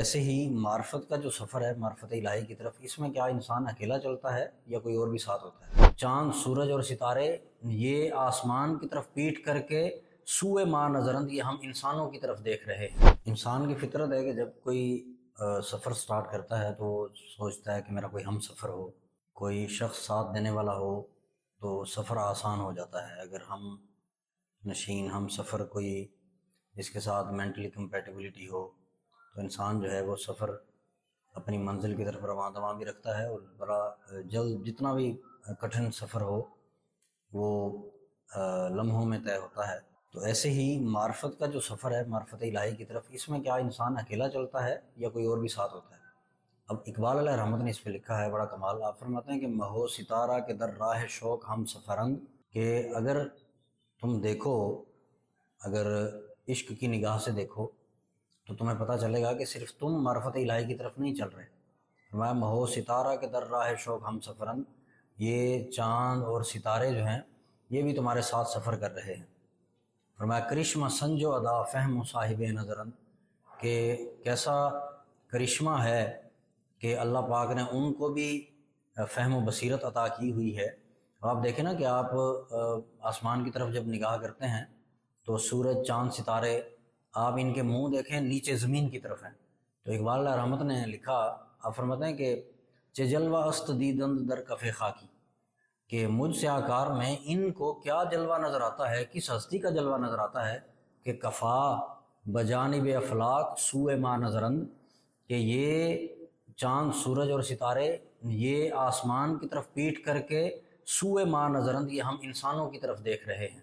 ایسے ہی معرفت کا جو سفر ہے معرفت الہی کی طرف، اس میں کیا انسان اکیلا چلتا ہے یا کوئی اور بھی ساتھ ہوتا ہے؟ چاند، سورج اور ستارے یہ آسمان کی طرف پیٹ کر کے سوئے ماں نظرند، یہ ہم انسانوں کی طرف دیکھ رہے ہیں۔ انسان کی فطرت ہے کہ جب کوئی سفر سٹارٹ کرتا ہے تو وہ سوچتا ہے کہ میرا کوئی ہم سفر ہو، کوئی شخص ساتھ دینے والا ہو تو سفر آسان ہو جاتا ہے۔ اگر ہم نشین ہم سفر کوئی جس کے ساتھ مینٹلی کمپیٹیبلٹی ہو تو انسان جو ہے وہ سفر اپنی منزل کی طرف رواں دواں بھی رکھتا ہے، اور بڑا جلد جتنا بھی کٹھن سفر ہو وہ لمحوں میں طے ہوتا ہے۔ تو ایسے ہی معرفت کا جو سفر ہے معرفت الہی کی طرف، اس میں کیا انسان اکیلا چلتا ہے یا کوئی اور بھی ساتھ ہوتا ہے؟ اب اقبال علیہ رحمت نے اس پہ لکھا ہے بڑا کمال۔ آپ فرماتے ہیں کہ مہو ستارہ کے در راہ شوق ہم سفرند، کہ اگر تم دیکھو، اگر عشق کی نگاہ سے دیکھو تو تمہیں پتہ چلے گا کہ صرف تم معرفت الہی کی طرف نہیں چل رہے۔ فرمایا مہو ستارہ کے در راہ شوق ہم سفرند، یہ چاند اور ستارے جو ہیں یہ بھی تمہارے ساتھ سفر کر رہے ہیں۔ فرمایا کرشمہ سنجو ادا فہم و صاحب نظرند، کہ کیسا کرشمہ ہے کہ اللہ پاک نے ان کو بھی فہم و بصیرت عطا کی ہوئی ہے۔ اب آپ دیکھیں نا کہ آپ آسمان کی طرف جب نگاہ کرتے ہیں تو سورج، چاند، ستارے، آپ ان کے منہ دیکھیں نیچے زمین کی طرف ہیں۔ تو اقبال علیہ رحمت نے لکھا، آپ فرماتے ہیں کہ چہ جلوہ است دیدند در کف خاکی، کہ مجھ سے آکار میں ان کو کیا جلوہ نظر آتا ہے، کس ہستی کا جلوہ نظر آتا ہے کہ کفا بجانب افلاک سوئے ماں نظرند، کہ یہ چاند، سورج اور ستارے یہ آسمان کی طرف پیٹ کر کے سوئے ماں نظرند، یہ ہم انسانوں کی طرف دیکھ رہے ہیں۔